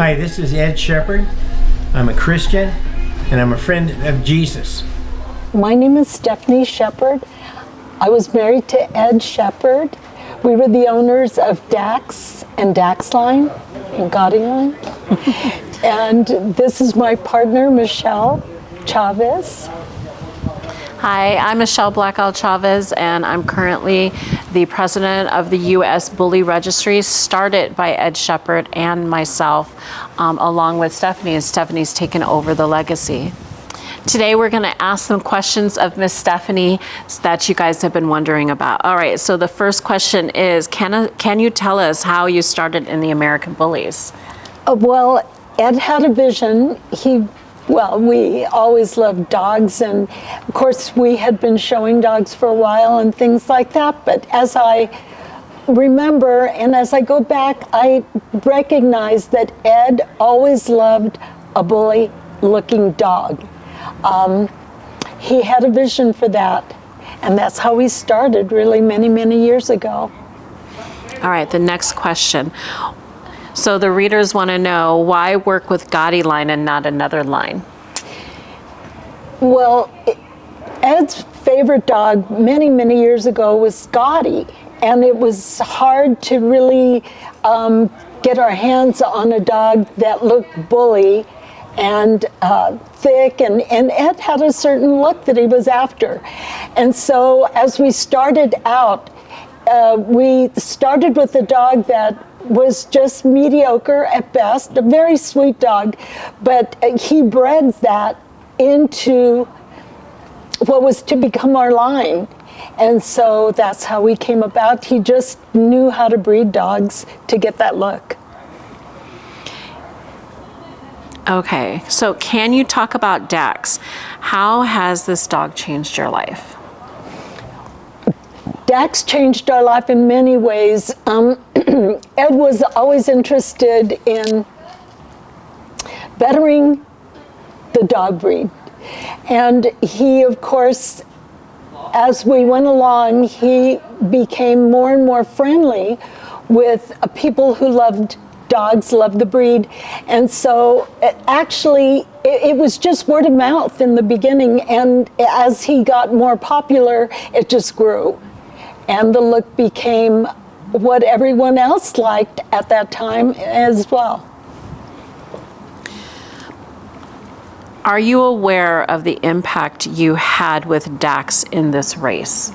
Hi, this is Ed Shepherd. I'm a Christian and I'm a friend of Jesus. My name is Stephanie Shepherd. I was married to Ed Shepherd. We were the owners of Dax and Daxline and Gaudyline. And this is my partner, Michelle Chavez. Hi, I'm Michelle Blackout Chavez, and I'm currently the president of the U.S. Bully Registry, started by Ed Shepherd and myself, along with Stephanie, and Stephanie's taken over the legacy. Today we're going to ask some questions of Miss Stephanie that you guys have been wondering about. All right, so the first question is, can you tell us how you started in the American Bullies? Well, Ed had a vision. We always loved dogs, and of course we had been showing dogs for a while and things like that, but as I remember and as I go back, I recognize that Ed always loved a bully-looking dog. He had a vision for that, and that's how we started really many, many years ago. All right, the next question. So the readers want to know, why work with Gaudyline and not another line? Well, Ed's favorite dog many, many years ago was Gaudy, and it was hard to really get our hands on a dog that looked bully and thick, and Ed had a certain look that he was after. And so as we started out, we started with a dog that was just mediocre at best, a very sweet dog, but he bred that into what was to become our line. And so that's how we came about. He just knew how to breed dogs to get that look. Okay, so can you talk about Dax? How has this dog changed your life? Dax changed our life in many ways. Ed was always interested in bettering the dog breed. And he, of course, as we went along, he became more and more friendly with people who loved dogs, loved the breed. And so it was just word of mouth in the beginning. And as he got more popular, it just grew. And the look became what everyone else liked at that time as well. Are you aware of the impact you had with Dax in this race?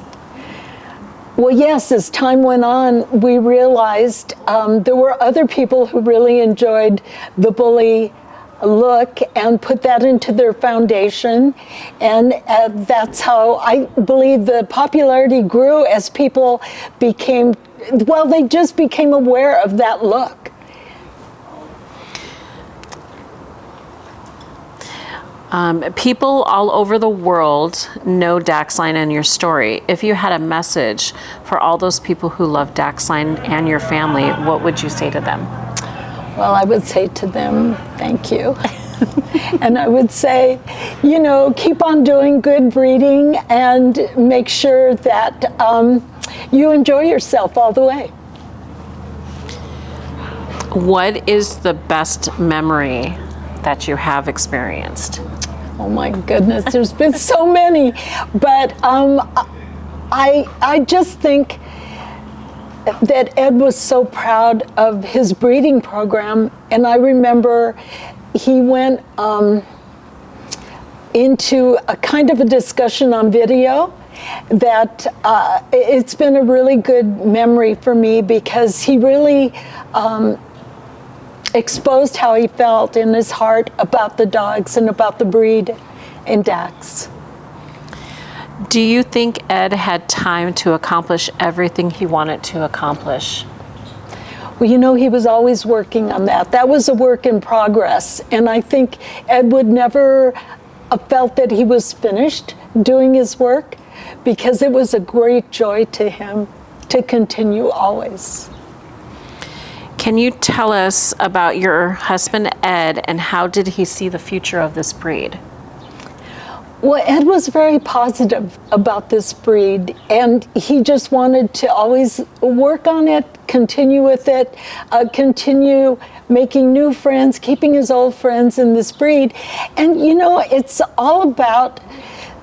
Well, yes, as time went on, we realized there were other people who really enjoyed the bully look and put that into their foundation, and that's how I believe the popularity grew as people they just became aware of that look. People all over the world know Daxline and your story. If you had a message for all those people who love Daxline and your family, what would you say to them? Well, I would say to them, thank you. And I would say, keep on doing good breeding and make sure that you enjoy yourself all the way. What is the best memory that you have experienced? Oh my goodness, there's been so many. But I just think that Ed was so proud of his breeding program, and I remember he went into a kind of a discussion on video that it's been a really good memory for me, because he really exposed how he felt in his heart about the dogs and about the breed in Dax. Do you think Ed had time to accomplish everything he wanted to accomplish? Well, he was always working on that. That was a work in progress. And I think Ed would never have felt that he was finished doing his work, because it was a great joy to him to continue always. Can you tell us about your husband, Ed, and how did he see the future of this breed? Well, Ed was very positive about this breed, and he just wanted to always work on it, continue with it, continue making new friends, keeping his old friends in this breed. And, you know, it's all about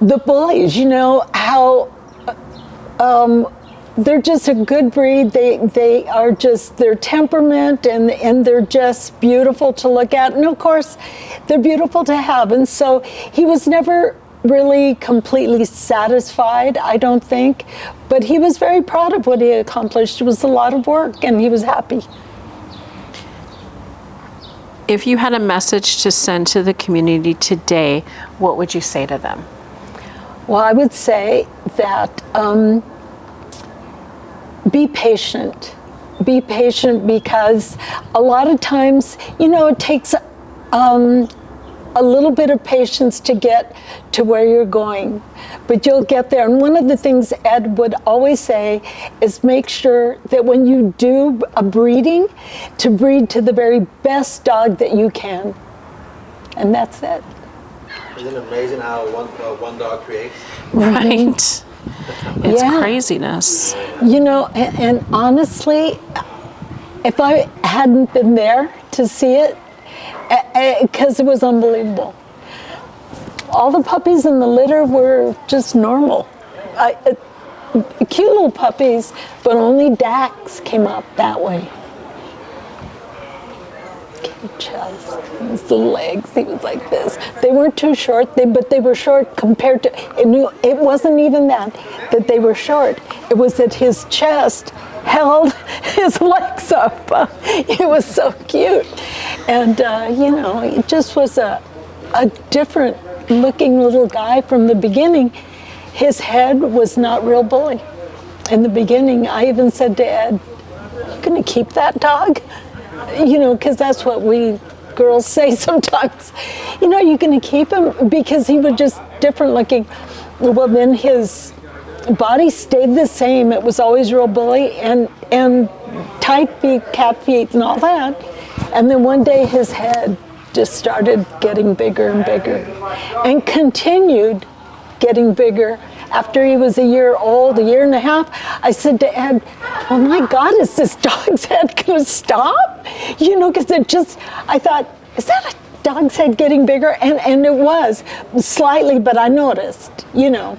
the bullies, you know, how they're just a good breed. They are just their temperament, and they're just beautiful to look at. And of course, they're beautiful to have. And so he was never really completely satisfied, I don't think. But he was very proud of what he accomplished. It was a lot of work, and he was happy. If you had a message to send to the community today, what would you say to them? Well, I would say that be patient. Be patient, because a lot of times, you know, it takes a little bit of patience to get to where you're going, but you'll get there. And one of the things Ed would always say is make sure that when you do a breeding, to breed to the very best dog that you can. And that's it. Isn't it amazing how one dog creates? Right. It's Yeah. craziness. You know, and honestly, if I hadn't been there to see it, because it was unbelievable. All the puppies in the litter were just normal. Cute little puppies, but only Dax came up that way. Chest, his legs, he was like this. They weren't too short, but they were short compared to, it wasn't even that they were short. It was that his chest held his legs up. It was so cute. And, you know, it just was a different looking little guy from the beginning. His head was not real bully. In the beginning, I even said to Ed, "You gonna keep that dog?" You know, because that's what we girls say sometimes. You know, you're going to keep him, because he was just different looking. Well, then his body stayed the same. It was always real bully and tight feet, cat feet, and all that. And then one day his head just started getting bigger and bigger, and continued getting bigger. After he was a year old, a year and a half, I said to Ed, "Oh my God, is this dog's head gonna stop?" You know, because I thought, is that a dog's head getting bigger? And it was, slightly, but I noticed, you know.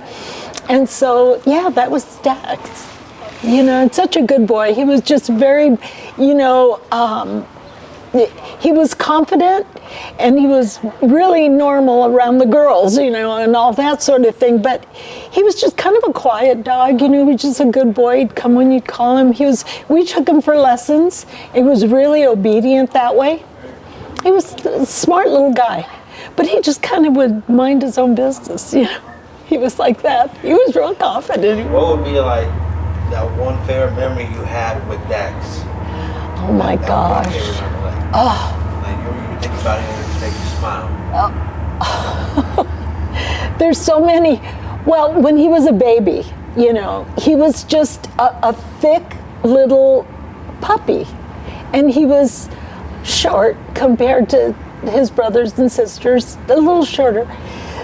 And so, yeah, that was Dax. You know, and such a good boy. He was just very, you know, he was confident, and he was really normal around the girls, you know, and all that sort of thing. But he was just kind of a quiet dog, you know. He was just a good boy. He'd come when you'd call him. We took him for lessons. He was really obedient that way. He was a smart little guy, but he just kind of would mind his own business, you know. He was like that. He was real confident. What would be like that one favorite memory you had with Dax? Oh my gosh. Like you think about it and it makes you smile. There's so many. Well, when he was a baby, you know, he was just a thick little puppy, and he was short compared to his brothers and sisters, a little shorter.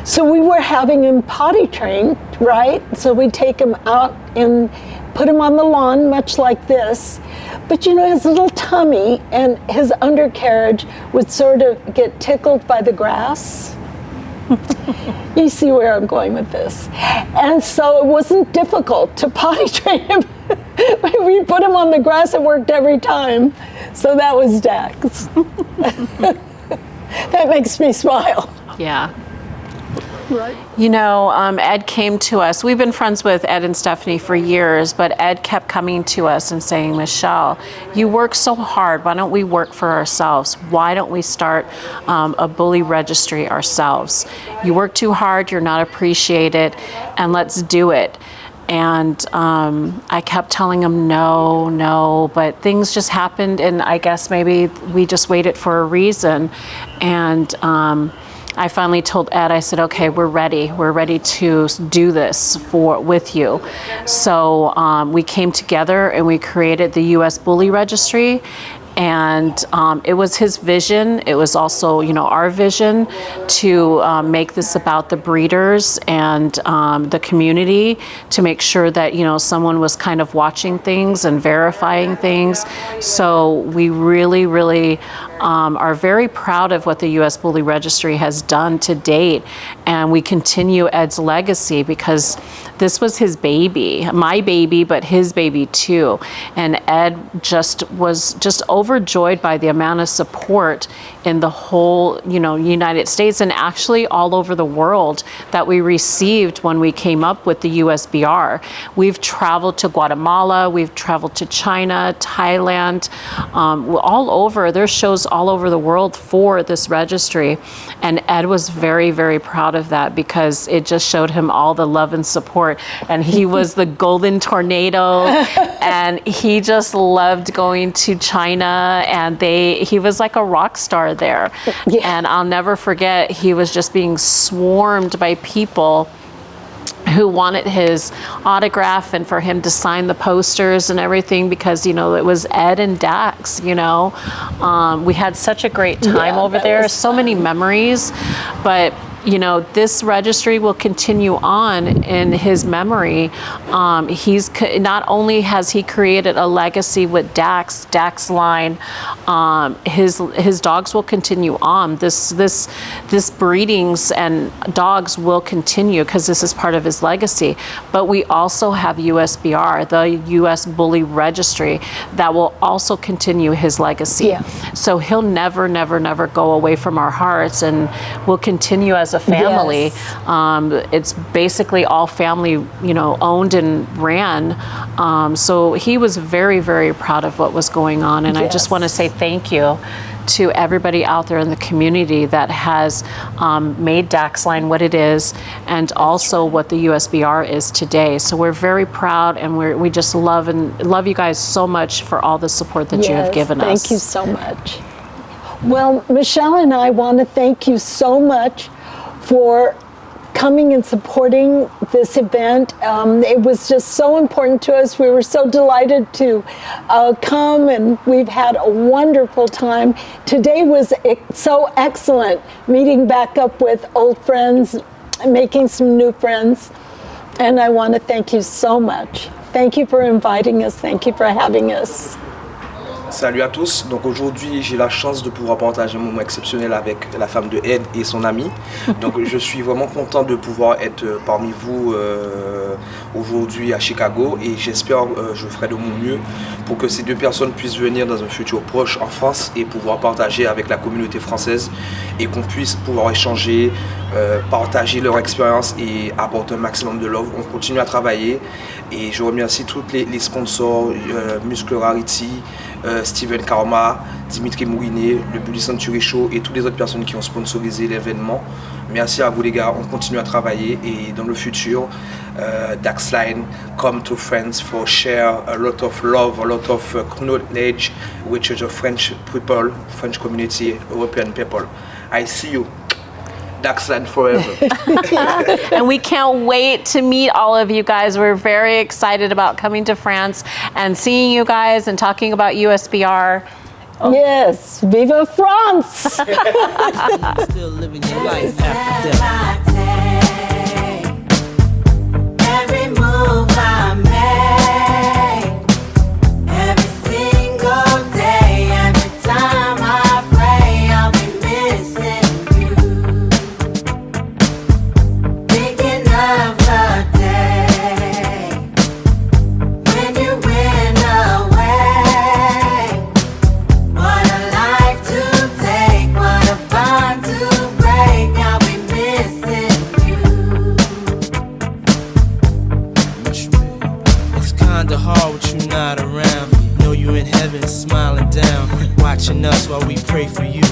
So we were having him potty trained, right? So we'd take him out and put him on the lawn, much like this. But you know, his little tummy and his undercarriage would sort of get tickled by the grass. You see where I'm going with this. And so it wasn't difficult to potty train him. We put him on the grass, it worked every time. So that was Dax. That makes me smile. Yeah. Right. You know, Ed came to us. We've been friends with Ed and Stephanie for years, but Ed kept coming to us and saying, "Michelle, you work so hard. Why don't we work for ourselves? Why don't we start a bully registry ourselves? You work too hard, you're not appreciated, and let's do it." And I kept telling him no, but things just happened, and I guess maybe we just waited for a reason. And I finally told Ed, I said, "Okay, we're ready. We're ready to do this with you." So we came together and we created the U.S. Bully Registry. And it was his vision. It was also, our vision to make this about the breeders and the community, to make sure that, someone was kind of watching things and verifying things. So we really, really are very proud of what the U.S. Bully Registry has done to date. And we continue Ed's legacy because this was his baby, my baby, but his baby too. And Ed was overjoyed by the amount of support in the whole, United States and actually all over the world that we received when we came up with the USBR. We've traveled to Guatemala, we've traveled to China, Thailand, all over. There's shows all over the world for this registry. And Ed was very, very proud of that because it just showed him all the love and support. And he was the golden tornado, and he just loved going to China, and he was like a rock star there. Yeah. And I'll never forget, he was just being swarmed by people who wanted his autograph and for him to sign the posters and everything because, it was Ed and Dax, we had such a great time over there, so many memories, but this registry will continue on in his memory. He's not only has he created a legacy with Daxline, his dogs will continue on. This breedings and dogs will continue because this is part of his legacy. But we also have USBR, the U.S. Bully Registry, that will also continue his legacy. Yeah. So he'll never, never, never go away from our hearts, and will continue as a family. Yes. It's basically all family, owned and ran. So he was very, very proud of what was going on. And yes. I just want to say thank you to everybody out there in the community that has made Daxline what it is, and also what the USBR is today. So we're very proud, and we just love you guys so much for all the support that you have given us. Thank you so much. Well, Michelle and I want to thank you so much for coming and supporting this event. It was just so important to us. We were so delighted to come, and we've had a wonderful time. Today was so excellent, meeting back up with old friends, making some new friends, and I want to thank you so much. Thank you for inviting us. Thank you for having us. Salut à tous, donc aujourd'hui j'ai la chance de pouvoir partager un moment exceptionnel avec la femme de Ed et son ami. Donc je suis vraiment content de pouvoir être parmi vous aujourd'hui à Chicago, et j'espère je ferai de mon mieux pour que ces deux personnes puissent venir dans un futur proche en France et pouvoir partager avec la communauté française, et qu'on puisse pouvoir échanger, partager leur expérience et apporter un maximum de love. On continue à travailler, et je remercie tous les sponsors, Muscle Rarity, Steven Karma, Dimitri Mouinet, le Bully Century Show et toutes les autres personnes qui ont sponsorisé l'événement. Merci à vous les gars, on continue à travailler, et dans le futur, Daxline, come to France for share a lot of love, a lot of knowledge with the French people, French community, European people. I see you. Daxline forever. And we can't wait to meet all of you guys. We're very excited about coming to France and seeing you guys and talking about USBR. Oh. Yes, Viva France! Still living your life after death. Every move I make, every single day, every time I pray, I'll be missing you. Thinking of the day when you went away. What a life to take, what a bond to break. I'll be missing you. It's kinda hard with you not around. Know you in heaven smiling down, watching us while we pray for you.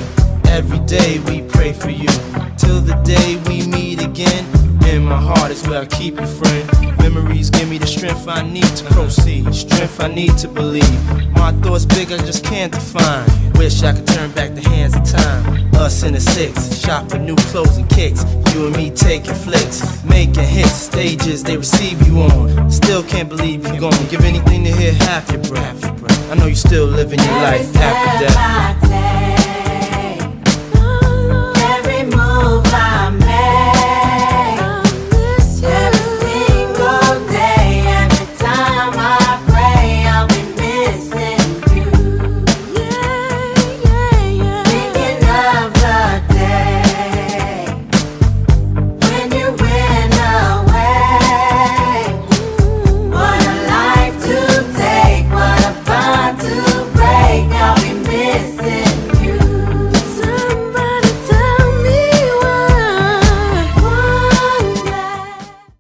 Every day we pray for you, till the day we meet again. In my heart is where I keep you, friend. Memories give me the strength I need to proceed, strength I need to believe. My thoughts big, I just can't define. Wish I could turn back the hands of time. Us in the six, shop for new clothes and kicks. You and me taking flicks, making hits, stages they receive you on. Still can't believe you're gone. Give anything to hear half your breath. I know you still living your life after death.